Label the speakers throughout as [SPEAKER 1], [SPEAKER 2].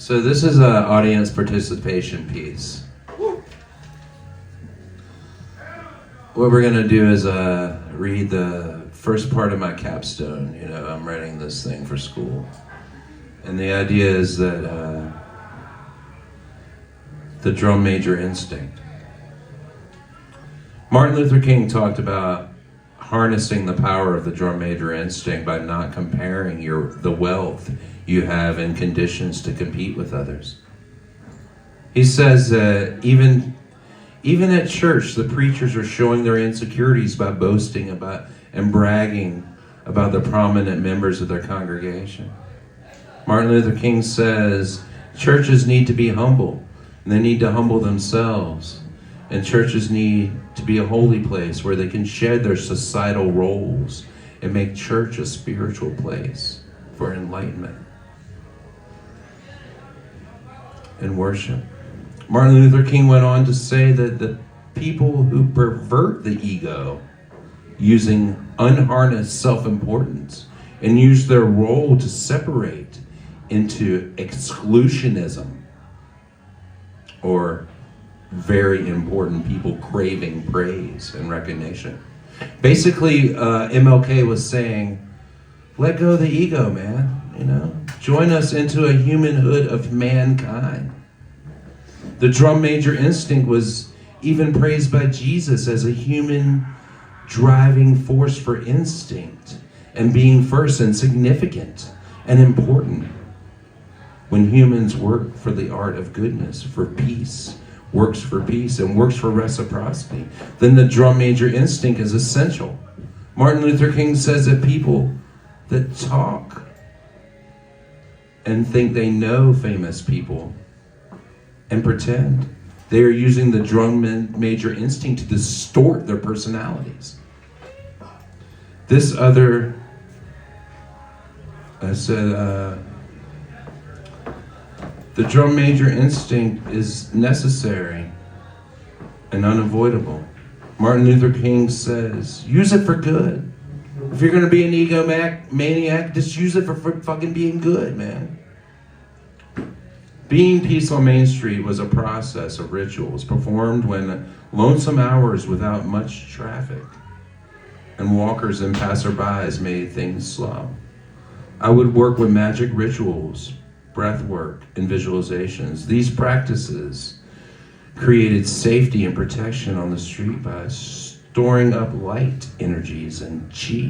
[SPEAKER 1] So this is an audience participation piece. What we're going to do is read the first part of my capstone. You know, I'm writing this thing for school. And the idea is that the drum major instinct. Martin Luther King talked about harnessing the power of the drum major instinct by not comparing the wealth you have in conditions to compete with others. He says that even at church, the preachers are showing their insecurities by boasting about and bragging about the prominent members of their congregation. Martin Luther King says churches need to be humble, and they need to humble themselves. And churches need to be a holy place where they can shed their societal roles and make church a spiritual place for enlightenment and worship. Martin Luther King went on to say that the people who pervert the ego using unharnessed self-importance and use their role to separate into exclusionism, or very important people craving praise and recognition. Basically, MLK was saying, let go of the ego, man. You know, join us into a humanhood of mankind. The drum major instinct was even praised by Jesus as a human driving force for instinct and being first and significant and important. When humans work for the art of goodness, for peace, works for peace and works for reciprocity, then the drum major instinct is essential. Martin Luther King says that people that talk and think they know famous people and pretend, they are using the drum major instinct to distort their personalities. This other, the drum major instinct is necessary and unavoidable. Martin Luther King says, use it for good. If you're going to be an egomaniac, just use it for fucking being good, man. Being Peace on Main Street was a process of rituals performed when lonesome hours without much traffic and walkers and passerbys made things slow. I would work with magic rituals, breath work, and visualizations. These practices created safety and protection on the street by storing up light energies and chi,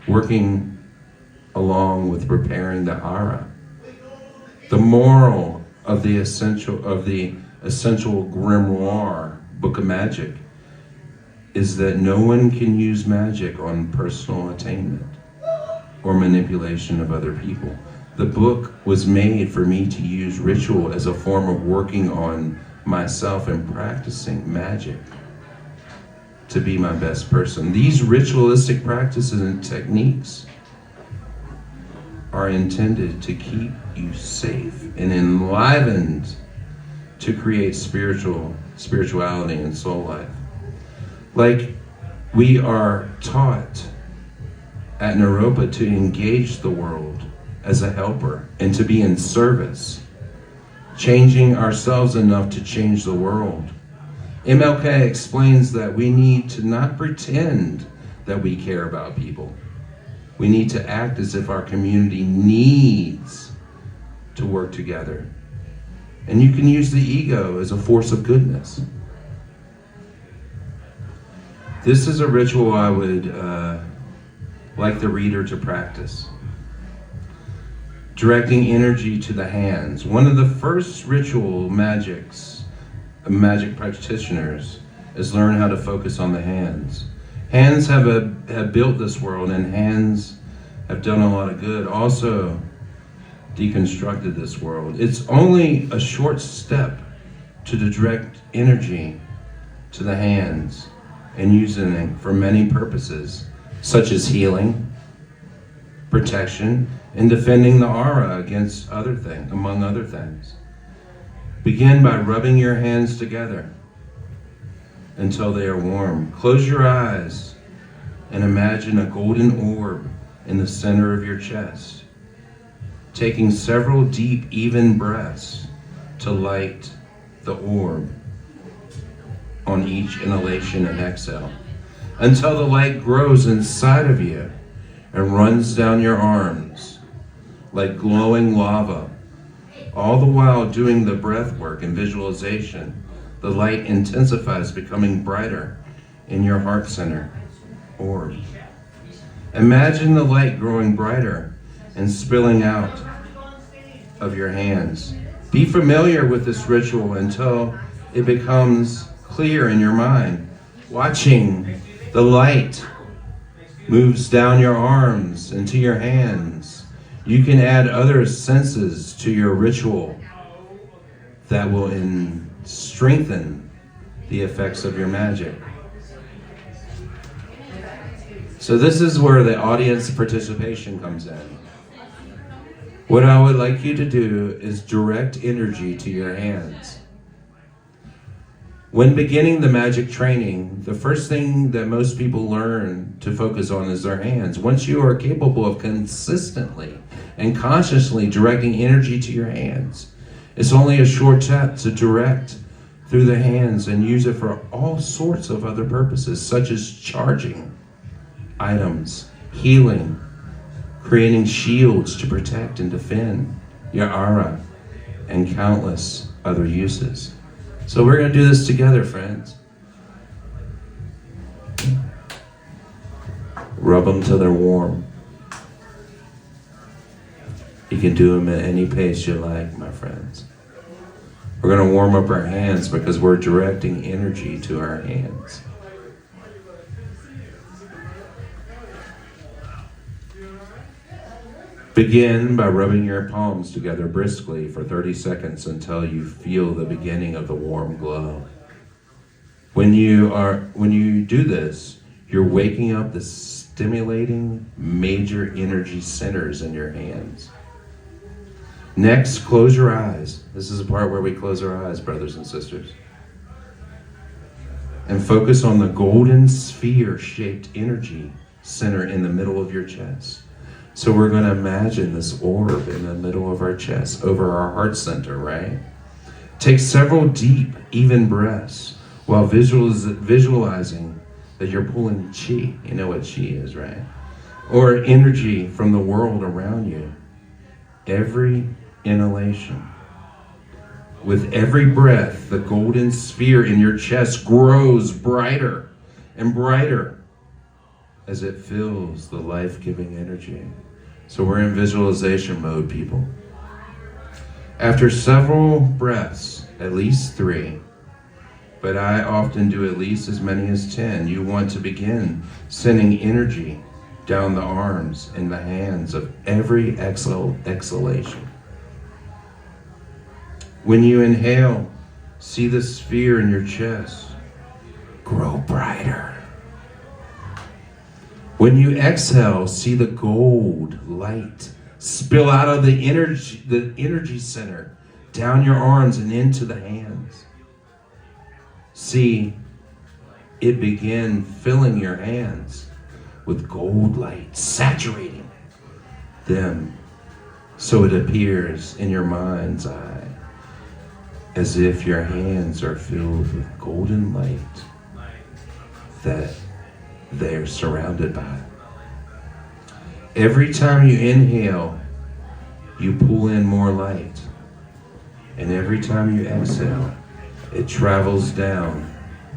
[SPEAKER 1] working along with preparing the aura. The moral of the essential grimoire, Book of Magic, is that no one can use magic on personal attainment or manipulation of other people. The book was made for me to use ritual as a form of working on myself and practicing magic to be my best person. These ritualistic practices and techniques are intended to keep you safe and enlivened to create spirituality and soul life. Like we are taught at Naropa to engage the world as a helper and to be in service, changing ourselves enough to change the world. MLK explains that we need to not pretend that we care about people. We need to act as if our community needs to work together. And you can use the ego as a force of goodness. This is a ritual I would like the reader to practice. Directing energy to the hands. One of the first ritual magic practitioners is learn how to focus on the hands. Hands have built this world, and hands have done a lot of good. Also deconstructed this world. It's only a short step to direct energy to the hands and using it for many purposes, such as healing, protection, and defending the aura against among other things. Begin by rubbing your hands together until they are warm. Close your eyes and imagine a golden orb in the center of your chest. taking several deep, even breaths to light the orb on each inhalation and exhale, until the light grows inside of you and runs down your arms like glowing lava. All the while doing the breath work and visualization, the light intensifies, becoming brighter in your heart center orb. Imagine the light growing brighter and spilling out of your hands. Be familiar with this ritual until it becomes clear in your mind. Watching the light moves down your arms into your hands. You can add other senses to your ritual that will strengthen the effects of your magic. So this is where the audience participation comes in. What I would like you to do is direct energy to your hands. When beginning the magic training, the first thing that most people learn to focus on is their hands. Once you are capable of consistently and consciously directing energy to your hands, it's only a short step to direct through the hands and use it for all sorts of other purposes, such as charging items, healing, creating shields to protect and defend your aura, and countless other uses. So we're going to do this together, friends. Rub them till they're warm. You can do them at any pace you like, my friends. We're going to warm up our hands because we're directing energy to our hands. Begin by rubbing your palms together briskly for 30 seconds until you feel the beginning of the warm glow. When you do this, you're waking up the stimulating major energy centers in your hands. Next, close your eyes. This is the part where we close our eyes, brothers and sisters. And focus on the golden sphere-shaped energy center in the middle of your chest. So we're going to imagine this orb in the middle of our chest, over our heart center, right? Take several deep, even breaths while visualizing that you're pulling chi. You know what chi is, right? Or energy from the world around you. Every inhalation. With every breath, the golden sphere in your chest grows brighter and brighter as it fills the life-giving energy. So we're in visualization mode, people. After several breaths, at least 3, but I often do at least as many as 10, you want to begin sending energy down the arms and the hands of every exhalation. When you inhale, see the sphere in your chest grow brighter. When you exhale, see the gold light spill out of the energy center, down your arms and into the hands. See it begin filling your hands with gold light, saturating them so it appears in your mind's eye as if your hands are filled with golden light that they're surrounded by. Every time you inhale, you pull in more light. And every time you exhale, it travels down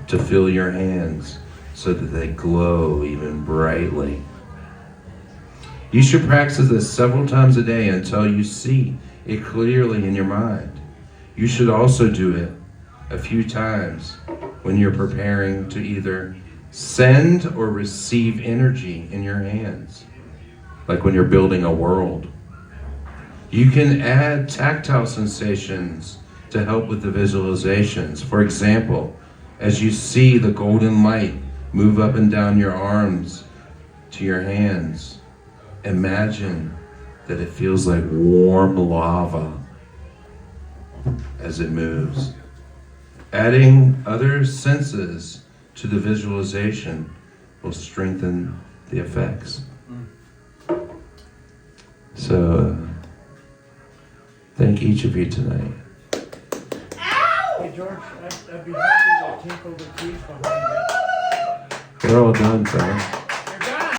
[SPEAKER 1] to fill your hands so that they glow even brightly. You should practice this several times a day until you see it clearly in your mind. You should also do it a few times when you're preparing to either send or receive energy in your hands, like when you're building a world. You can add tactile sensations to help with the visualizations. For example, as you see the golden light move up and down your arms to your hands, imagine that it feels like warm lava as it moves. Adding other senses to the visualization will strengthen the effects. So Thank each of you tonight.
[SPEAKER 2] Hey George, I'd be happy to take over keys behind you.
[SPEAKER 1] They're all done, Frank.